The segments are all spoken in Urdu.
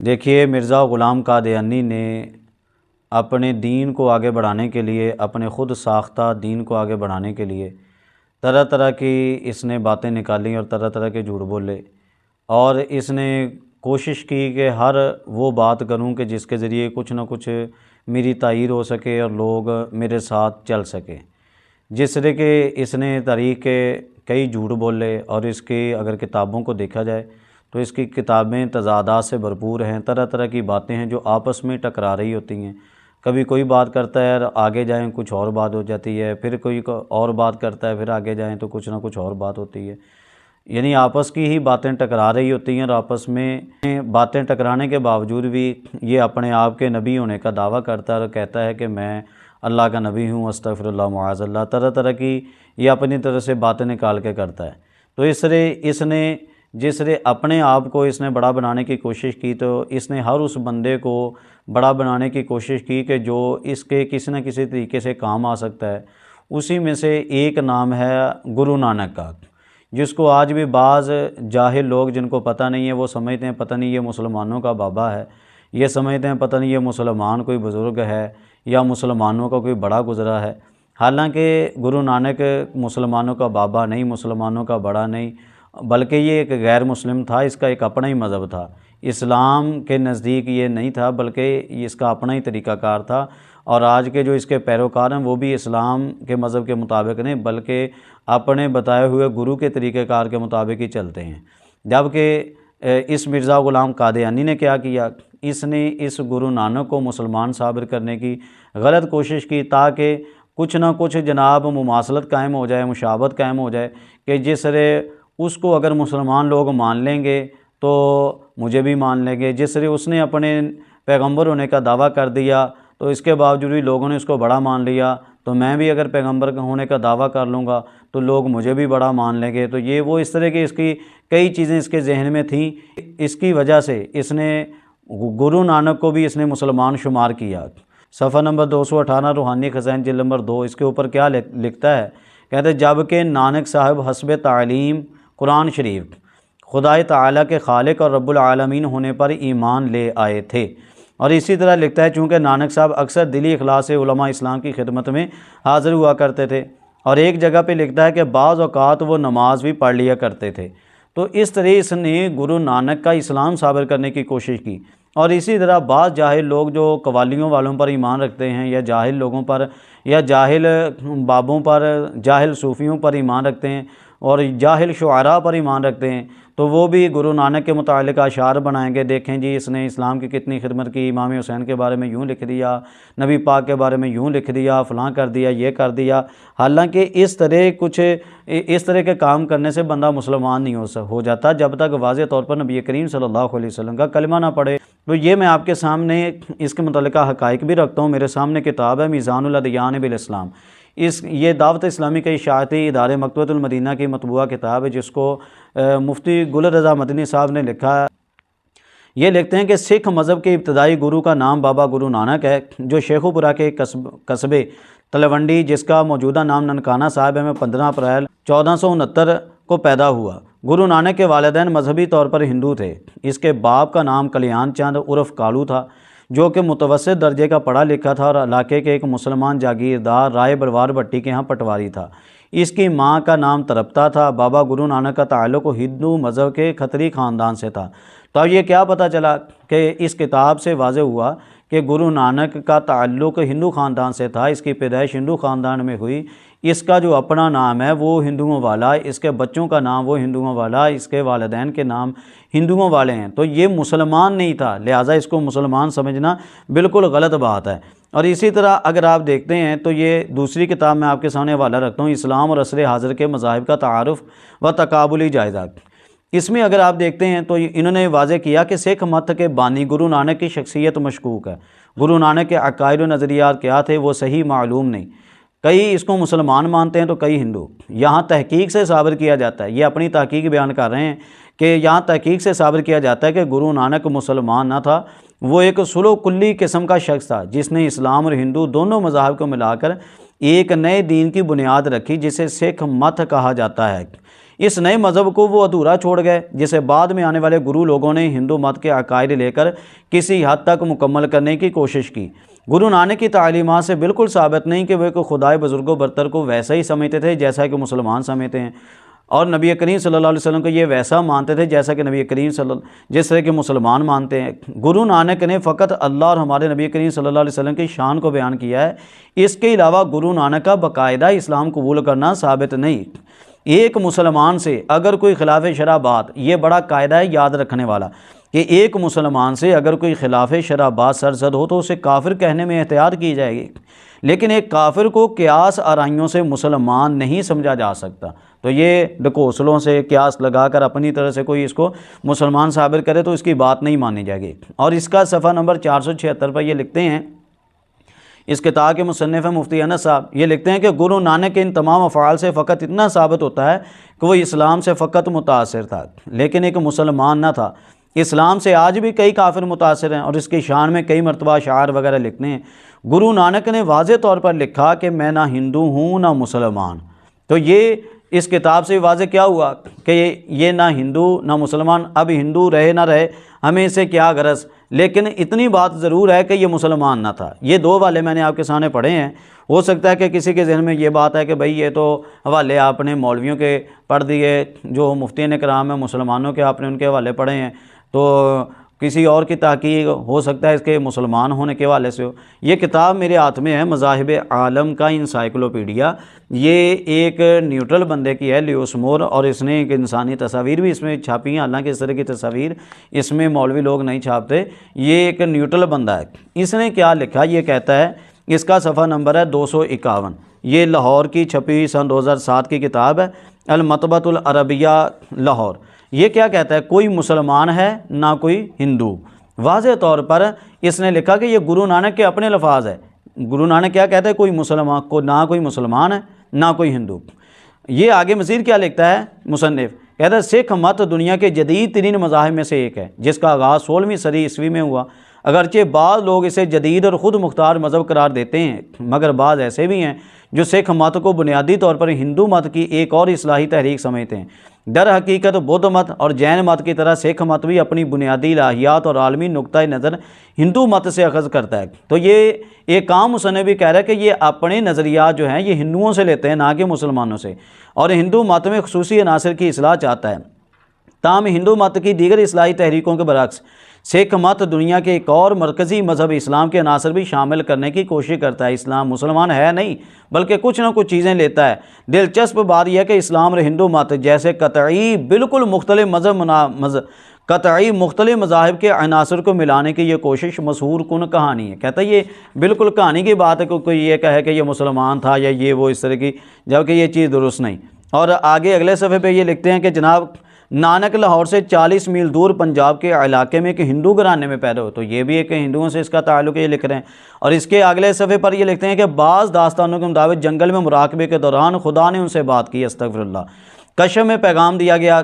دیکھیے، مرزا غلام قادیانی نے اپنے دین کو آگے بڑھانے کے لیے، اپنے خود ساختہ دین کو آگے بڑھانے کے لیے طرح طرح کی اس نے باتیں نکالیں اور طرح طرح کے جھوٹ بولے، اور اس نے کوشش کی کہ ہر وہ بات کروں کہ جس کے ذریعے کچھ نہ کچھ میری تائید ہو سکے اور لوگ میرے ساتھ چل سکیں۔ جس طرح کہ اس نے تاریخ کے کئی جھوٹ بولے، اور اس کی اگر کتابوں کو دیکھا جائے تو اس کی کتابیں تضادات سے بھرپور ہیں، طرح طرح کی باتیں ہیں جو آپس میں ٹکرا رہی ہوتی ہیں۔ کبھی کوئی بات کرتا ہے اور آگے جائیں کچھ اور بات ہو جاتی ہے، پھر کوئی اور بات کرتا ہے، پھر آگے جائیں تو کچھ نہ کچھ اور بات ہوتی ہے۔ یعنی آپس کی ہی باتیں ٹکرا رہی ہوتی ہیں، اور آپس میں باتیں ٹکرانے کے باوجود بھی یہ اپنے آپ کے نبی ہونے کا دعویٰ کرتا ہے اور کہتا ہے کہ میں اللہ کا نبی ہوں، استغفر اللہ معاذ اللہ، طرح طرح کی یہ اپنی طرح سے باتیں نکال کے کرتا ہے۔ تو اس طرح اس نے جس طرح اپنے آپ کو اس نے بڑا بنانے کی کوشش کی، تو اس نے ہر اس بندے کو بڑا بنانے کی کوشش کی کہ جو اس کے کسی نہ کسی طریقے سے کام آ سکتا ہے۔ اسی میں سے ایک نام ہے گرو نانک کا، جس کو آج بھی بعض جاہل لوگ جن کو پتہ نہیں ہے وہ سمجھتے ہیں پتہ نہیں یہ مسلمانوں کا بابا ہے، یہ سمجھتے ہیں پتہ نہیں یہ مسلمان کوئی بزرگ ہے یا مسلمانوں کا کوئی بڑا گزرا ہے۔ حالانکہ گرو نانک مسلمانوں کا بابا نہیں، مسلمانوں کا بڑا نہیں، بلکہ یہ ایک غیر مسلم تھا، اس کا ایک اپنا ہی مذہب تھا۔ اسلام کے نزدیک یہ نہیں تھا، بلکہ یہ اس کا اپنا ہی طریقہ کار تھا، اور آج کے جو اس کے پیروکار ہیں وہ بھی اسلام کے مذہب کے مطابق نہیں، بلکہ اپنے بتائے ہوئے گرو کے طریقہ کار کے مطابق ہی چلتے ہیں۔ جبکہ اس مرزا غلام قادیانی نے کیا کیا، اس نے اس گرو نانک کو مسلمان ثابت کرنے کی غلط کوشش کی، تاکہ کچھ نہ کچھ جناب مماثلت قائم ہو جائے، مشابہت قائم ہو جائے، کہ جس طرح اس کو اگر مسلمان لوگ مان لیں گے تو مجھے بھی مان لیں گے، جس طرح اس نے اپنے پیغمبر ہونے کا دعویٰ کر دیا تو اس کے باوجود بھی لوگوں نے اس کو بڑا مان لیا، تو میں بھی اگر پیغمبر ہونے کا دعویٰ کر لوں گا تو لوگ مجھے بھی بڑا مان لیں گے۔ تو یہ وہ اس طرح کی اس کی کئی چیزیں اس کے ذہن میں تھیں، اس کی وجہ سے اس نے گرو نانک کو بھی اس نے مسلمان شمار کیا۔ صفحہ نمبر 218 روحانی خزائن جلد نمبر 2، اس کے اوپر کیا لکھتا ہے، کہتے ہیں جبکہ نانک صاحب حسب تعلیم قرآن شریف خدائے تعالیٰ کے خالق اور رب العالمین ہونے پر ایمان لے آئے تھے۔ اور اسی طرح لکھتا ہے چونکہ نانک صاحب اکثر دلی اخلاص سے علماء اسلام کی خدمت میں حاضر ہوا کرتے تھے، اور ایک جگہ پہ لکھتا ہے کہ بعض اوقات وہ نماز بھی پڑھ لیا کرتے تھے۔ تو اس طرح اس نے گرو نانک کا اسلام ثابت کرنے کی کوشش کی، اور اسی طرح بعض جاہل لوگ جو قوالیوں والوں پر ایمان رکھتے ہیں، یا جاہل لوگوں پر، یا جاہل بابوں پر، جاہل صوفیوں پر ایمان رکھتے ہیں، اور جاہل شعراء پر ایمان رکھتے ہیں، تو وہ بھی گرو نانک کے متعلق اشعار بنائیں گے، دیکھیں جی اس نے اسلام کی کتنی خدمت کی، امام حسین کے بارے میں یوں لکھ دیا، نبی پاک کے بارے میں یوں لکھ دیا، فلاں کر دیا، یہ کر دیا۔ حالانکہ اس طرح کے کام کرنے سے بندہ مسلمان نہیں ہو جاتا جب تک واضح طور پر نبی کریم صلی اللہ علیہ وسلم کا کلمہ نہ پڑھے۔ تو یہ میں آپ کے سامنے اس کے متعلقہ حقائق بھی رکھتا ہوں، میرے سامنے کتاب ہے میزان الادیان بالاسلام، یہ دعوت اسلامی کے اشاعتی ادارے مکتبۃ المدینہ کی مطبوعہ کتاب ہے، جس کو مفتی گل رضا مدنی صاحب نے لکھا ہے۔ یہ لکھتے ہیں کہ سکھ مذہب کے ابتدائی گرو کا نام بابا گرو نانک ہے، جو شیخو پورہ کے قصبے تلونڈی، جس کا موجودہ نام ننکانہ صاحب ہے، میں 15 اپریل 1469 کو پیدا ہوا۔ گرو نانک کے والدین مذہبی طور پر ہندو تھے۔ اس کے باپ کا نام کلیان چند عرف کالو تھا، جو کہ متوسط درجے کا پڑھا لکھا تھا، اور علاقے کے ایک مسلمان جاگیردار رائے بلوار بھٹی کے ہاں پٹواری تھا۔ اس کی ماں کا نام ترپتا تھا۔ بابا گرو نانک کا تعلق ہندو مذہب کے کھتری خاندان سے تھا۔ تو اب یہ کیا پتہ چلا کہ اس کتاب سے واضح ہوا کہ گرو نانک کا تعلق ہندو خاندان سے تھا، اس کی پیدائش ہندو خاندان میں ہوئی، اس کا جو اپنا نام ہے وہ ہندوؤں والا، اس کے بچوں کا نام وہ ہندوؤں والا، اس کے والدین کے نام ہندوؤں والے ہیں، تو یہ مسلمان نہیں تھا، لہٰذا اس کو مسلمان سمجھنا بالکل غلط بات ہے۔ اور اسی طرح اگر آپ دیکھتے ہیں تو یہ دوسری کتاب میں آپ کے سامنے حوالہ رکھتا ہوں، اسلام اور عصر حاضر کے مذاہب کا تعارف و تقابلی جائزہ۔ اس میں اگر آپ دیکھتے ہیں تو انہوں نے واضح کیا کہ سکھ مت کے بانی گرو نانک کی شخصیت مشکوک ہے۔ گرو نانک کے عقائد و نظریات کیا تھے وہ صحیح معلوم نہیں، کئی اس کو مسلمان مانتے ہیں تو کئی ہندو۔ یہاں تحقیق سے ثابت کیا جاتا ہے، یہ اپنی تحقیق بیان کر رہے ہیں کہ یہاں تحقیق سے ثابت کیا جاتا ہے کہ گرو نانک مسلمان نہ تھا، وہ ایک سلو کلی قسم کا شخص تھا، جس نے اسلام اور ہندو دونوں مذاہب کو ملا کر ایک نئے دین کی بنیاد رکھی، جسے سکھ مت کہا جاتا ہے۔ اس نئے مذہب کو وہ ادھورا چھوڑ گئے جسے بعد میں آنے والے گرو لوگوں نے ہندو مت کے عقائد لے کر کسی حد تک مکمل کرنے کی کوشش کی۔ گرو نانک کی تعلیمات سے بالکل ثابت نہیں کہ وہ ایک خدائے بزرگ و برتر کو ویسا ہی سمجھتے تھے جیسا کہ مسلمان سمجھتے ہیں، اور نبی کریم صلی اللہ علیہ وسلم کو یہ ویسا مانتے تھے جیسا کہ نبی کریم جس طرح کے مسلمان مانتے ہیں۔ گرو نانک نے فقط اللہ اور ہمارے نبی کریم صلی اللہ علیہ وسلم کی شان کو بیان کیا ہے، اس کے علاوہ گرو نانک کا باقاعدہ اسلام قبول کرنا ثابت نہیں۔ ایک مسلمان سے اگر کوئی خلاف شرع بات، یہ بڑا قاعدہ ہے یاد رکھنے والا، کہ ایک مسلمان سے اگر کوئی خلاف شرع بات سرزد ہو تو اسے کافر کہنے میں احتیاط کی جائے گی، لیکن ایک کافر کو قیاس آرائیوں سے مسلمان نہیں سمجھا جا سکتا۔ تو یہ ڈکوسلوں سے قیاس لگا کر اپنی طرح سے کوئی اس کو مسلمان ثابت کرے تو اس کی بات نہیں مانی جائے گی۔ اور اس کا صفحہ نمبر 476 پر یہ لکھتے ہیں، اس کتاب کے مصنف مفتی انس صاحب یہ لکھتے ہیں کہ گرو نانک کے ان تمام افعال سے فقط اتنا ثابت ہوتا ہے کہ وہ اسلام سے فقط متاثر تھا، لیکن ایک مسلمان نہ تھا۔ اسلام سے آج بھی کئی کافر متاثر ہیں اور اس کی شان میں کئی مرتبہ اشعار وغیرہ لکھتے ہیں۔ گرو نانک نے واضح طور پر لکھا کہ میں نہ ہندو ہوں نہ مسلمان۔ تو یہ اس کتاب سے واضح کیا ہوا کہ یہ نہ ہندو نہ مسلمان، اب ہندو رہے نہ رہے ہمیں اسے کیا غرض، لیکن اتنی بات ضرور ہے کہ یہ مسلمان نہ تھا۔ یہ دو حوالے میں نے آپ کے سامنے پڑھے ہیں، ہو سکتا ہے کہ کسی کے ذہن میں یہ بات ہے کہ بھئی یہ تو حوالے آپ نے مولویوں کے پڑھ دیے، جو مفتیان کرام ہیں مسلمانوں کے آپ نے ان کے حوالے پڑھے ہیں، تو کسی اور کی تحقیق ہو سکتا ہے اس کے مسلمان ہونے کے حوالے سے ہو۔ یہ کتاب میرے ہاتھ میں ہے، مذاہب عالم کا انسائکلوپیڈیا، یہ ایک نیوٹرل بندے کی ہے، لیوس مور، اور اس نے ایک انسانی تصاویر بھی اس میں چھاپی ہیں، حالانکہ اس طرح کی تصاویر اس میں مولوی لوگ نہیں چھاپتے، یہ ایک نیوٹرل بندہ ہے۔ اس نے کیا لکھا، یہ کہتا ہے، اس کا صفحہ نمبر ہے 251، یہ لاہور کی چھپی ہوئی سن 2007 کی کتاب ہے، المطبعۃ العربیہ لاہور۔ یہ کیا کہتا ہے، کوئی مسلمان ہے نہ کوئی ہندو۔ واضح طور پر اس نے لکھا کہ یہ گرو نانک کے اپنے الفاظ ہے۔ گرو نانک کیا کہتا ہے، کوئی مسلمان کو نہ کوئی مسلمان ہے نہ کوئی ہندو۔ یہ آگے مزید کیا لکھتا ہے مصنف، کہتا ہے سکھ مت دنیا کے جدید ترین مذاہب میں سے ایک ہے، جس کا آغاز 16ویں صدی عیسوی میں ہوا۔ اگرچہ بعض لوگ اسے جدید اور خود مختار مذہب قرار دیتے ہیں، مگر بعض ایسے بھی ہیں جو سکھ مت کو بنیادی طور پر ہندو مت کی ایک اور اصلاحی تحریک سمجھتے ہیں۔ در حقیقت بدھ مت اور جین مت کی طرح سکھ مت بھی اپنی بنیادی الہیات اور عالمی نقطۂ نظر ہندو مت سے اخذ کرتا ہے۔ تو یہ ایک عام مصنف بھی کہہ رہا ہے کہ یہ اپنے نظریات جو ہیں یہ ہندوؤں سے لیتے ہیں نہ کہ مسلمانوں سے، اور ہندو مت میں خصوصی عناصر کی اصلاح چاہتا ہے۔ تاہم ہندو مت کی دیگر اصلاحی تحریکوں کے برعکس سکھ مت دنیا کے ایک اور مرکزی مذہب اسلام کے عناصر بھی شامل کرنے کی کوشش کرتا ہے۔ اسلام مسلمان ہے نہیں بلکہ کچھ نہ کچھ چیزیں لیتا ہے۔ دلچسپ بات یہ ہے کہ اسلام اور ہندو مت جیسے قطعی بالکل مختلف مذاہب کے عناصر کو ملانے کی یہ کوشش مسحور کن کہانی ہے۔ کہتا ہے یہ بالکل کہانی کی بات ہے کہ کوئی یہ کہے کہ یہ مسلمان تھا یا یہ وہ اس طرح کی، جبکہ یہ چیز درست نہیں۔ اور آگے اگلے صفحے پہ یہ لکھتے ہیں کہ جناب نانک لاہور سے 40 میل دور پنجاب کے علاقے میں ایک ہندو گھرانے میں پیدا ہو، تو یہ بھی ایک ہندوؤں سے اس کا تعلق ہے، یہ لکھ رہے ہیں۔ اور اس کے اگلے صفحے پر یہ لکھتے ہیں کہ بعض داستانوں کے مطابق جنگل میں مراقبے کے دوران خدا نے ان سے بات کی، استغفر اللہ۔ کشف میں پیغام دیا گیا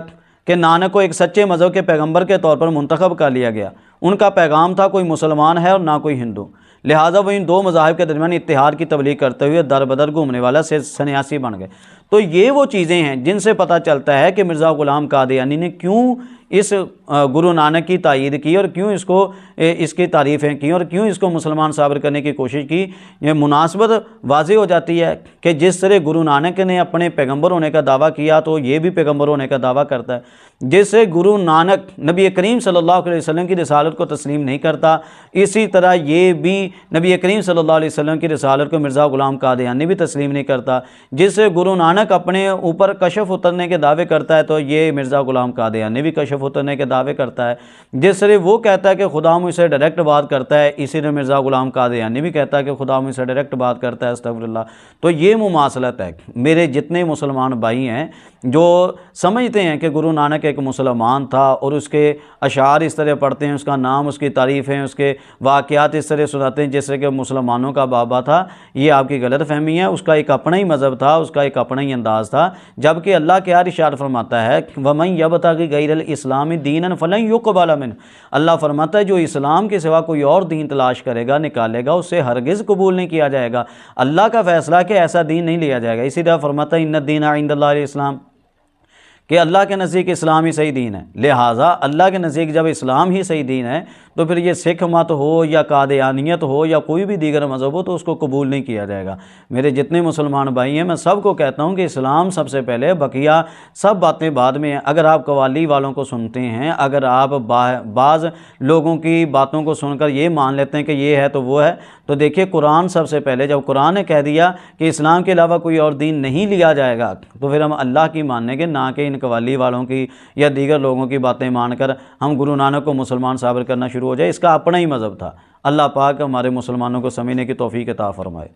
کہ نانک کو ایک سچے مذہب کے پیغمبر کے طور پر منتخب کر لیا گیا۔ ان کا پیغام تھا کوئی مسلمان ہے اور نہ کوئی ہندو، لہٰذا وہ ان دو مذاہب کے درمیان اتحاد کی تبلیغ کرتے ہوئے در بدر گھومنے والا سنیاسی بن گئے۔ تو یہ وہ چیزیں ہیں جن سے پتہ چلتا ہے کہ مرزا غلام قادیانی نے کیوں اس گرو نانک کی تائید کی اور کیوں اس کی تعریفیں کی اور کیوں اس کو مسلمان ثابت کرنے کی کوشش کی۔ یہ مناسبت واضح ہو جاتی ہے کہ جس طرح گرو نانک نے اپنے پیغمبر ہونے کا دعویٰ کیا تو یہ بھی پیغمبر ہونے کا دعویٰ کرتا ہے۔ جس سے گرو نانک نبی کریم صلی اللہ علیہ وسلم کی رسالت کو تسلیم نہیں کرتا، اسی طرح یہ بھی نبی کریم صلی اللہ علیہ وسلم کی رسالت کو مرزا غلام قادیانی بھی تسلیم نہیں کرتا۔ جس سے گرو نانک اپنے اوپر کشف اترنے کے دعوے کرتا ہے تو یہ مرزا غلام قادیانی بھی کشف اترنے کے دعوے کرتا ہے۔ جس طرح وہ کہتا ہے کہ خدا مجھ سے ڈائریکٹ بات کرتا ہے، اسی طرح مرزا غلام قادیانی بھی کہتا ہے کہ خدا مجھ سے ڈائریکٹ بات کرتا ہے، استغفر اللہ۔ تو یہ مماثلت ہے۔ میرے جتنے مسلمان بھائی ہیں جو سمجھتے ہیں کہ گرو نانک ایک مسلمان تھا اور اس کے اشعار اس طرح پڑھتے ہیں، اس کا نام، اس کی تعریفیں، اس کے واقعات اس طرح سناتے ہیں جس طرح کہ مسلمانوں کا بابا تھا، یہ آپ کی غلط فہمی ہے۔ اس کا ایک اپنا ہی مذہب تھا، اس کا ایک اپنا ہی انداز تھا، جبکہ اللہ کیا ارشاد فرماتا ہے وَمَن يَبْتَغِ غَيْرَ الْإِسْلَامِ دِينًا فَلَن يُقْبَلَ مِنْهُ۔ اللہ فرماتا ہے جو اسلام کے سوا کوئی اور دین تلاش کرے گا، نکالے گا، اس سے ہرگز قبول نہیں کیا جائے گا۔ اللہ کا فیصلہ کہ ایسا دین نہیں لیا جائے گا۔ اسی طرح فرماتا ہے اِنَّ الدِّينَ عِندَ اللہِ الْإِسْلَامُ، کہ اللہ کے نزدیک اسلام ہی صحیح دین ہے، لہٰذا اللہ کے نزدیک جب اسلام ہی صحیح دین ہے تو پھر یہ سکھ مت ہو یا قادیانیت ہو یا کوئی بھی دیگر مذہب ہو تو اس کو قبول نہیں کیا جائے گا۔ میرے جتنے مسلمان بھائی ہیں میں سب کو کہتا ہوں کہ اسلام سب سے پہلے، بقیہ سب باتیں بعد میں ہیں۔ اگر آپ قوالی والوں کو سنتے ہیں، اگر آپ بعض لوگوں کی باتوں کو سن کر یہ مان لیتے ہیں کہ یہ ہے تو وہ ہے، تو دیکھیے قرآن سب سے پہلے، جب قرآن نے کہہ دیا کہ اسلام کے علاوہ کوئی اور دین نہیں لیا جائے گا تو پھر ہم اللہ کی مانیں گے، نہ کہ ان قوالی والوں کی یا دیگر لوگوں کی باتیں مان کر ہم گرو نانک کو مسلمان ثابت کرنا شروع ہو جائے۔ اس کا اپنا ہی مذہب تھا۔ اللہ پاک ہمارے مسلمانوں کو سمجھنے کی توفیق عطا فرمائے۔